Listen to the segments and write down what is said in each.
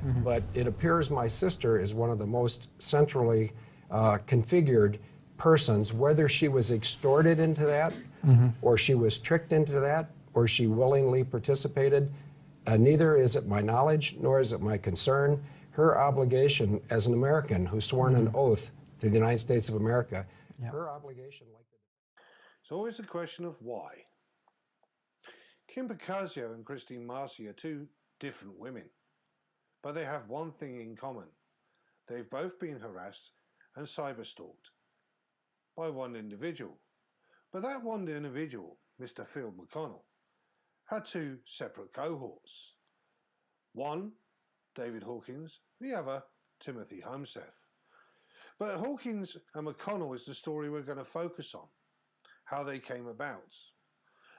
but it appears my sister is one of the most centrally configured persons, whether she was extorted into that, or she was tricked into that, or she willingly participated. Neither is it my knowledge, nor is it my concern. Her obligation as an American who sworn an oath to the United States of America, her obligation, like it's always a question of why. Kim Picasso and Kristine Marcy are two different women, but they have one thing in common. They've both been harassed and cyberstalked by one individual. But that one individual, Mr. Phil McConnell, had two separate cohorts. One, David Hawkins, the other, Timothy Homseth. But Hawkins and McConnell is the story we're going to focus on, how they came about.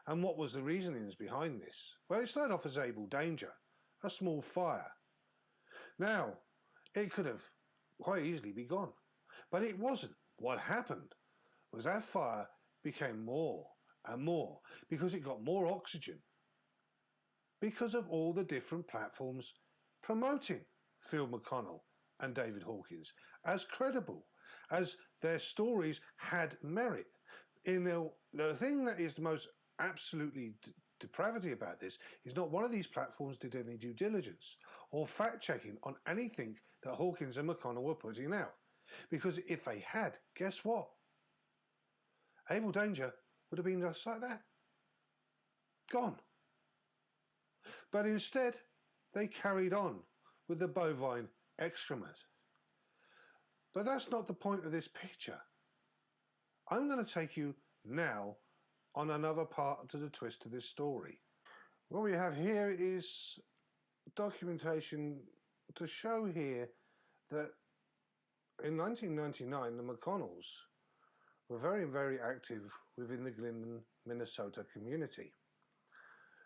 And what was the reasonings behind this? Well, it started off as Able Danger, a small fire. Now, it could have quite easily be gone, but it wasn't. What happened was that fire became more and more because it got more oxygen because of all the different platforms promoting Phil McConnell and David Hawkins as credible, as their stories had merit. The thing that is the most absolutely depravity about this is not one of these platforms did any due diligence or fact-checking on anything that Hawkins and McConnell were putting out. Because if they had, guess what? Able Danger would have been just like that. Gone. But instead, they carried on with the bovine excrement. But that's not the point of this picture. I'm going to take you now on another part to the twist of this story. What we have here is documentation to show here that in 1999, the McConnells were very, very active within the Glendon, Minnesota community.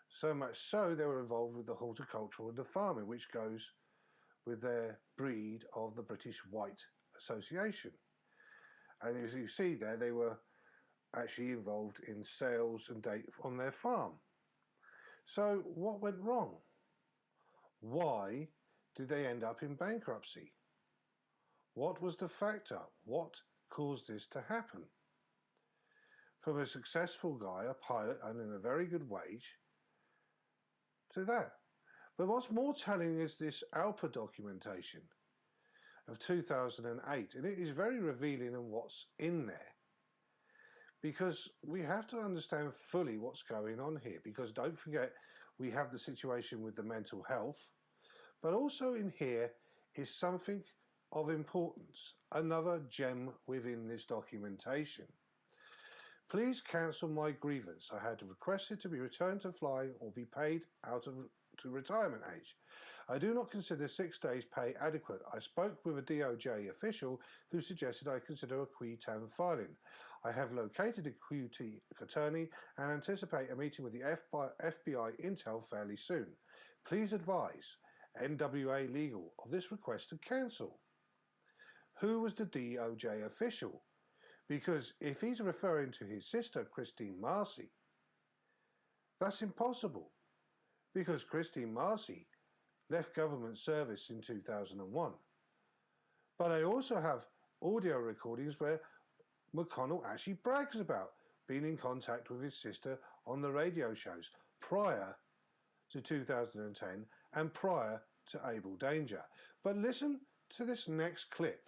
So much so they were involved with the horticultural and the farming, which goes with their breed of the British White Association. And as you see there, they were actually involved in sales and date on their farm. So what went wrong? Why did they end up in bankruptcy? What was the factor? What caused this to happen? From a successful guy, a pilot, and in a very good wage, to that. But what's more telling is this Alpa documentation of 2008, and it is very revealing in what's in there. Because we have to understand fully what's going on here, because don't forget, we have the situation with the mental health, but also in here is something of importance, another gem within this documentation. Please cancel my grievance. I had requested to be returned to flying or be paid out to retirement age. I do not consider 6 days pay adequate. I spoke with a DOJ official who suggested I consider a qui tam filing. I have located a QT attorney and anticipate a meeting with the FBI Intel fairly soon. Please advise NWA Legal of this request to cancel. Who was the DOJ official? Because if he's referring to his sister, Kristine Marcy, that's impossible. Because Kristine Marcy left government service in 2001. But I also have audio recordings where McConnell actually brags about being in contact with his sister on the radio shows prior to 2010 and prior to Able Danger. But listen to this next clip,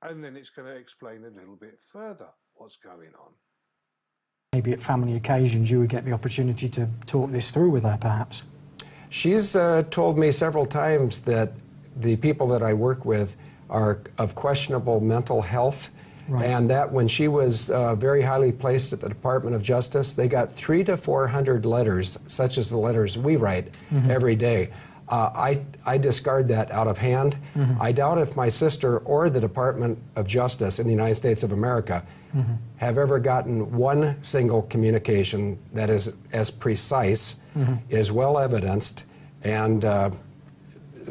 and then it's going to explain a little bit further what's going on. Maybe at family occasions you would get the opportunity to talk this through with her, perhaps. She's told me several times that the people that I work with are of questionable mental health, right, and that when she was very highly placed at the Department of Justice, they got 300 to 400 letters, such as the letters we write every day. I discard that out of hand. I doubt if my sister or the Department of Justice in the United States of America have ever gotten one single communication that is as precise, is well evidenced, and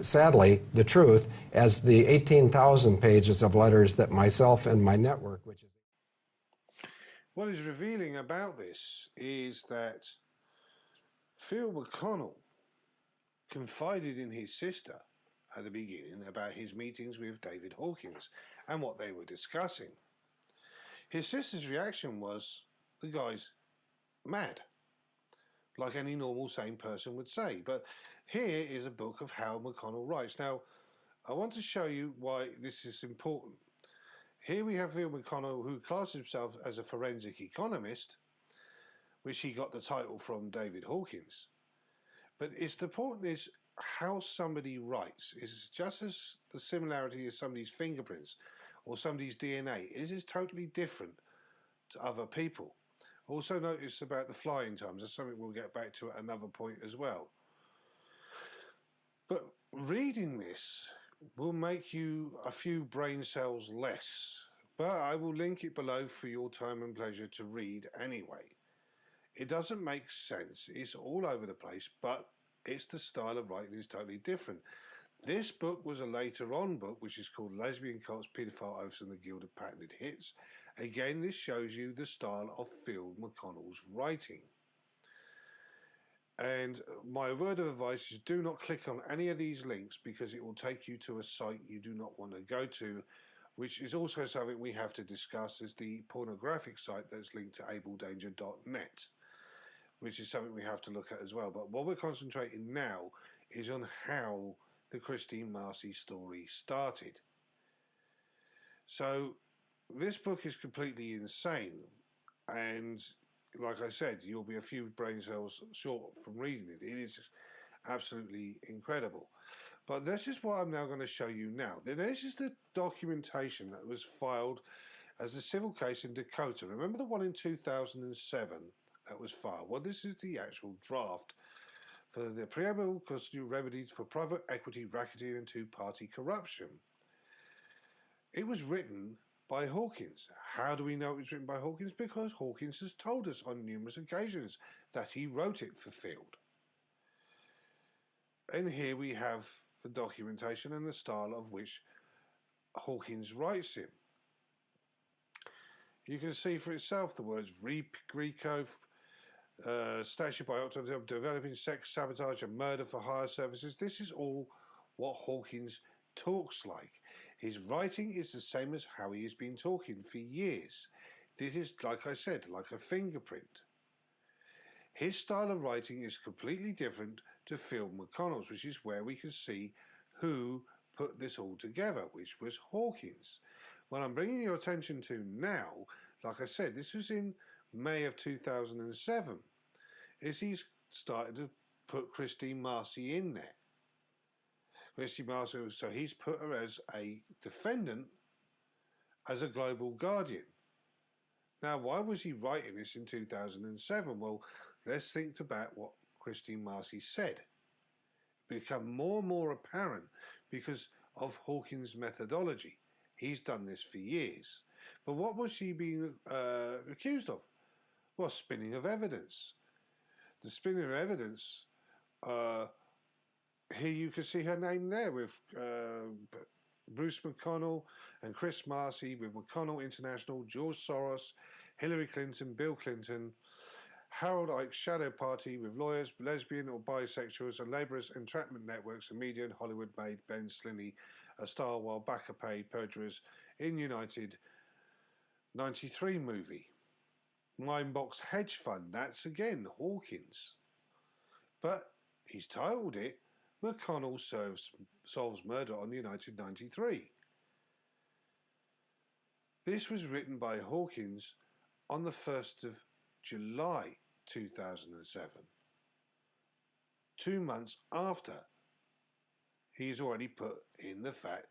sadly, the truth, as the 18,000 pages of letters that myself and my network, which is... What is revealing about this is that Phil McConnell confided in his sister at the beginning about his meetings with David Hawkins and what they were discussing. His sister's reaction was, the guy's mad, like any normal sane person would say. But here is a book of how McConnell writes. Now, I want to show you why this is important. Here we have Phil McConnell, who classes himself as a forensic economist, which he got the title from David Hawkins. But it's important is how somebody writes is just as the similarity of somebody's fingerprints or somebody's DNA. It is totally different to other people. Also notice about the flying times. That's something we'll get back to at another point as well. But reading this will make you a few brain cells less. But I will link it below for your time and pleasure to read anyway. It doesn't make sense. It's all over the place, but it's the style of writing is totally different. This book was a later on book, which is called Lesbian Cults, Paedophile Oaths and the Guild of Patented Hits. Again, this shows you the style of Phil McConnell's writing. And my word of advice is do not click on any of these links because it will take you to a site you do not want to go to, which is also something we have to discuss, is the pornographic site that's linked to abledanger.net. Which is something we have to look at as well. But what we're concentrating now is on how the Kristine Marcy story started. So this book is completely insane, and like I said, you'll be a few brain cells short from reading it. It is absolutely incredible. But this is what I'm now going to show you now. This is the documentation that was filed as the civil case in Dakota. Remember the one in 2007? That was filed. Well, this is the actual draft for the preamble constitute remedies for private equity racketeering and two-party corruption. It was written by Hawkins. How do we know it was written by Hawkins? Because Hawkins has told us on numerous occasions that he wrote it for Field. And here we have the documentation and the style of which Hawkins writes in. You can see for itself the words RICO, statute by October, developing sex, sabotage and murder for hire services. This is all what Hawkins talks like. His writing is the same as how he has been talking for years. This is, like I said, like a fingerprint. His style of writing is completely different to Phil McConnell's, which is where we can see who put this all together, which was Hawkins. What I'm bringing your attention to now, like I said, this was in May of 2007, is he's started to put Kristine Marcy in there. Kristine Marcy, so he's put her as a defendant, as a global guardian. Now, why was he writing this in 2007? Well, let's think about what Kristine Marcy said. It became more and more apparent because of Hawkins' methodology. He's done this for years. But what was she being accused of? Well, spinning of evidence. The spinning of evidence, here you can see her name there with Bruce McConnell and Chris Marcy, with McConnell International, George Soros, Hillary Clinton, Bill Clinton, Harold Ike's Shadow Party with lawyers, lesbian or bisexuals and labourers, entrapment networks and media and Hollywood made Ben Slinney a star while backer paid perjurers in United 93 movie. Mindbox Hedge Fund, that's again Hawkins. But he's titled it McConnell Solves Murder on United 93. This was written by Hawkins on the 1st of July 2007, 2 months after he's already put in the fact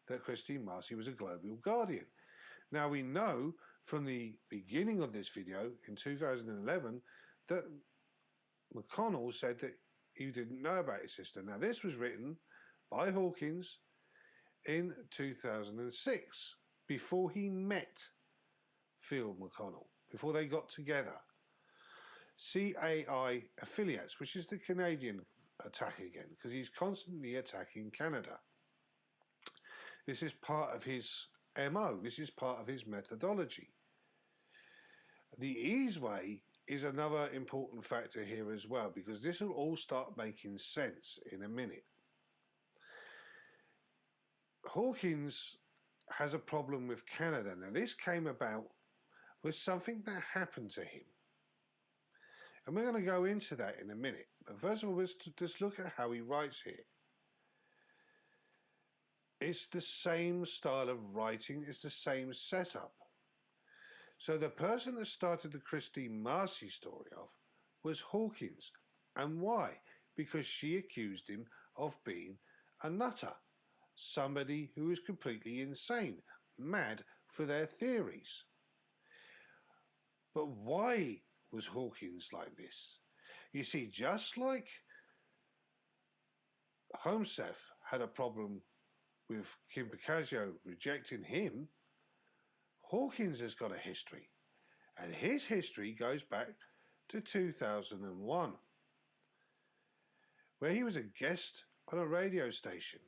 that Kristine Marcy was a global guardian. Now we know from the beginning of this video in 2011 that McConnell said that he didn't know about his sister. Now this was written by Hawkins in 2006, before he met Phil McConnell, before they got together. CAI affiliates, which is the Canadian attack again, because he's constantly attacking Canada. This is part of his MO, this is part of his methodology. The ease way is another important factor here as well, because this will all start making sense in a minute. Hawkins has a problem with Canada. Now, this came about with something that happened to him. And we're going to go into that in a minute. But first of all, let's just look at how he writes here. It's the same style of writing, it's the same setup. So the person that started the Kristine Marcy story off was Hawkins. And why? Because she accused him of being a nutter. Somebody who was completely insane, mad for their theories. But why was Hawkins like this? You see, just like Homsef had a problem with Kim Boccaccio rejecting him, Hawkins has got a history. And his history goes back to 2001, where he was a guest on a radio station.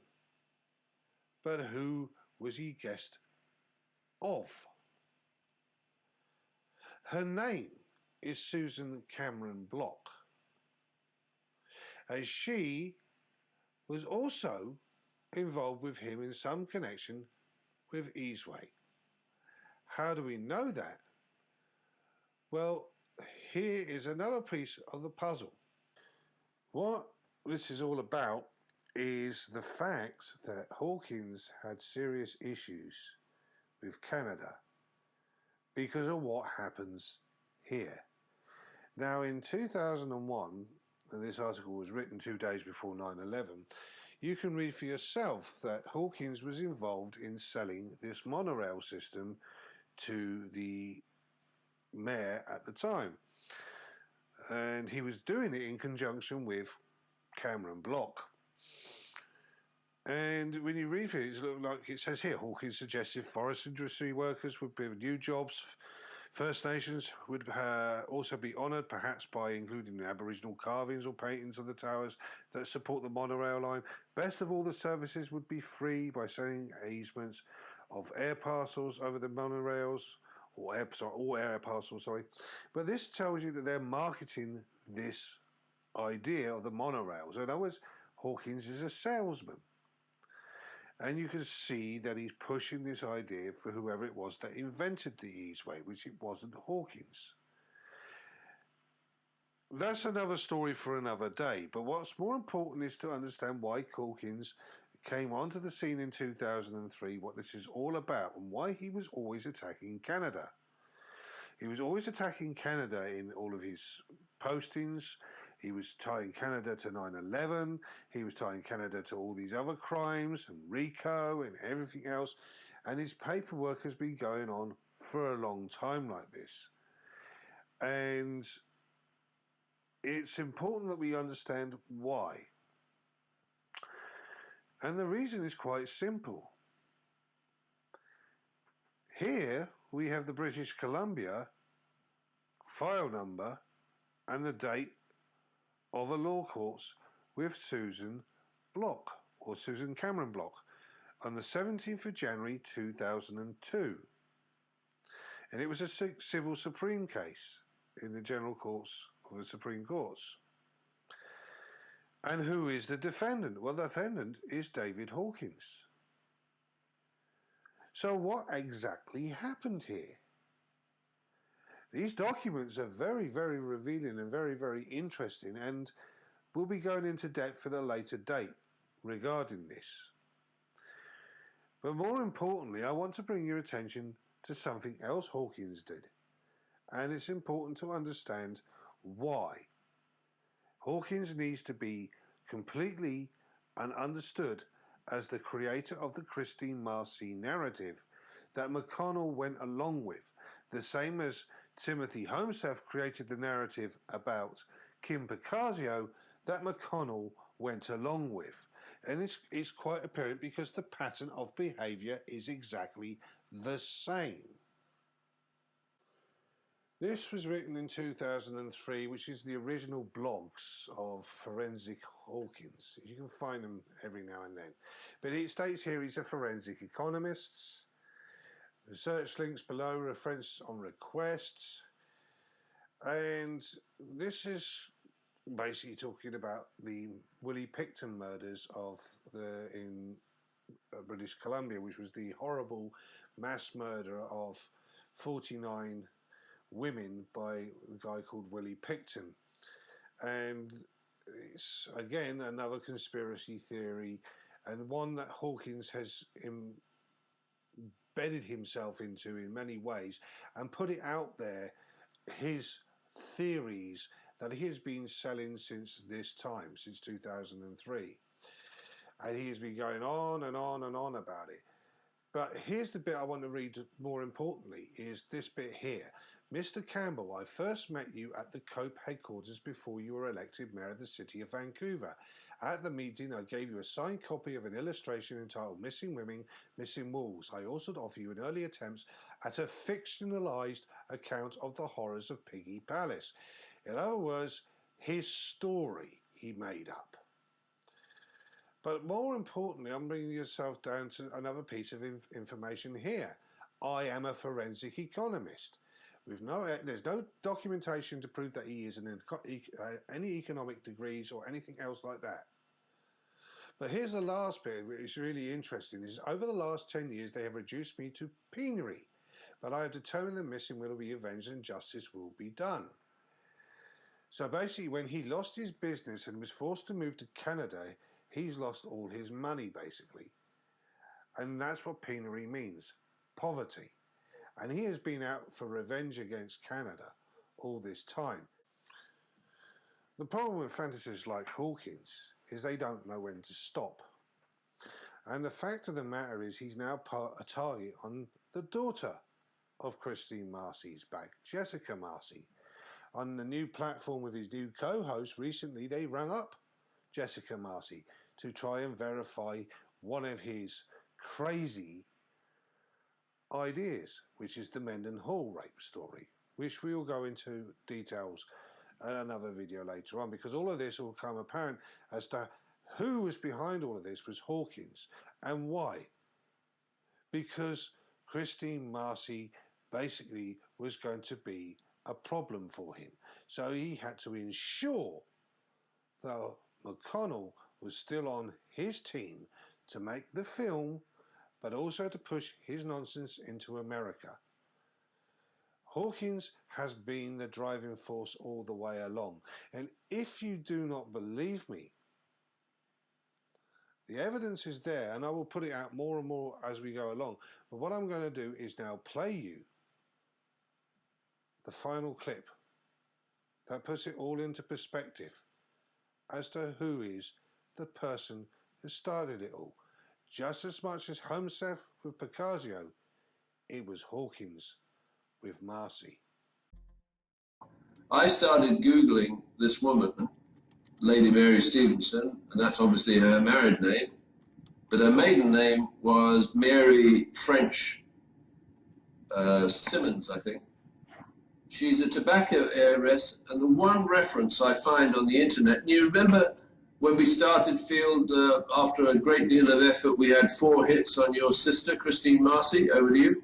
But who was he guest of? Her name is Susan Cameron Block, as she was also involved with him in some connection with Easeway. How do we know that? Well, here is another piece of the puzzle. What this is all about is the fact that Hawkins had serious issues with Canada because of what happens here. Now, in 2001, and this article was written 2 days before 9/11, you can read for yourself that Hawkins was involved in selling this monorail system to the mayor at the time. And he was doing it in conjunction with Cameron Block. And when you read it, it looks like it says here, Hawkins suggested forest industry workers would be new jobs. First Nations would also be honoured, perhaps by including Aboriginal carvings or paintings on the towers that support the monorail line. Best of all, the services would be free by selling easements of air parcels over the monorails, or air parcels, sorry. But this tells you that they're marketing this idea of the monorails. In other words, Hawkins is a salesman. And you can see that he's pushing this idea for whoever it was that invented the Easeway, which it wasn't Hawkins. That's another story for another day. But what's more important is to understand why Hawkins came onto the scene in 2003, what this is all about, and why he was always attacking Canada. He was always attacking Canada in all of his postings. He was tying Canada to 9/11. He was tying Canada to all these other crimes and RICO and everything else. And his paperwork has been going on for a long time like this. And it's important that we understand why. And the reason is quite simple. Here we have the British Columbia file number and the date of a law courts with Susan Block, or Susan Cameron Block, on the 17th of January 2002. And it was a civil supreme case in the general courts of the Supreme Courts. And who is the defendant? Well, the defendant is David Hawkins. So what exactly happened here? These documents are very, very revealing and very, very interesting, and we'll be going into depth at a later date regarding this. But more importantly, I want to bring your attention to something else Hawkins did. And it's important to understand why. Hawkins needs to be completely and understood as the creator of the Kristine Marcy narrative that McConnell went along with, the same as Timothy Homsef created the narrative about Kim Boccaccio that McConnell went along with. And it's quite apparent because the pattern of behaviour is exactly the same. This was written in 2003, which is the original blogs of Forensic Hawkins. You can find them every now and then. But it states here he's a forensic economist. Research links below, reference on requests. And this is basically talking about the Willie Picton murders in British Columbia, which was the horrible mass murder of 49 women by a guy called Willie Picton. And it's, again, another conspiracy theory, and one that Hawkins has embedded himself into in many ways and put it out there, his theories that he has been selling since this time, since 2003. And he has been going on and on and on about it. But here's the bit I want to read more importantly, is this bit here. Mr. Campbell, I first met you at the COPE headquarters before you were elected Mayor of the City of Vancouver. At the meeting, I gave you a signed copy of an illustration entitled Missing Women, Missing Wolves. I also offered you an early attempt at a fictionalized account of the horrors of Piggy Palace. In other words, his story he made up. But more importantly, I'm bringing yourself down to another piece of information here. I am a forensic economist. There's no documentation to prove that he is any economic degrees or anything else like that. But here's the last bit, which is really interesting, is over the last 10 years they have reduced me to penury, but I have determined the missing will be avenged and justice will be done. So basically, when he lost his business and was forced to move to Canada, he's lost all his money, basically. And that's what penury means, poverty. And he has been out for revenge against Canada all this time. The problem with fantasies like Hawkins is they don't know when to stop. And the fact of the matter is he's now a target on the daughter of Kristine Marcy's back, Jessica Marcy. On the new platform with his new co-host, recently they rang up Jessica Marcy to try and verify one of his crazy ideas, which is the Mendenhall rape story, which we will go into details in another video later on, because all of this will become apparent as to who was behind all of this was Hawkins and why. Because Kristine Marcy basically was going to be a problem for him. So he had to ensure that McConnell was still on his team to make the film, but also to push his nonsense into America. Hawkins has been the driving force all the way along. And if you do not believe me, the evidence is there, and I will put it out more and more as we go along. But what I'm going to do is now play you the final clip that puts it all into perspective as to who is the person who started it all. Just as much as Homseth with Picasso, it was Hawkins with Marcy. I started Googling this woman, Lady Mary Stevenson, and that's obviously her married name, but her maiden name was Mary French Simmons, I think. She's a tobacco heiress, and the one reference I find on the internet, and you remember when we started Field, after a great deal of effort, we had 4 hits on your sister, Kristine Marcy. Over to you.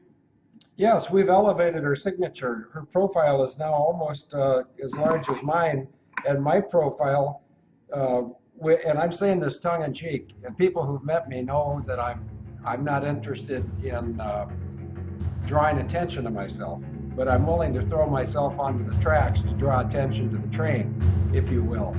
Yes, we've elevated her signature. Her profile is now almost as large as mine, and my profile, and I'm saying this tongue in cheek, and people who've met me know that I'm not interested in drawing attention to myself, but I'm willing to throw myself onto the tracks to draw attention to the train, if you will.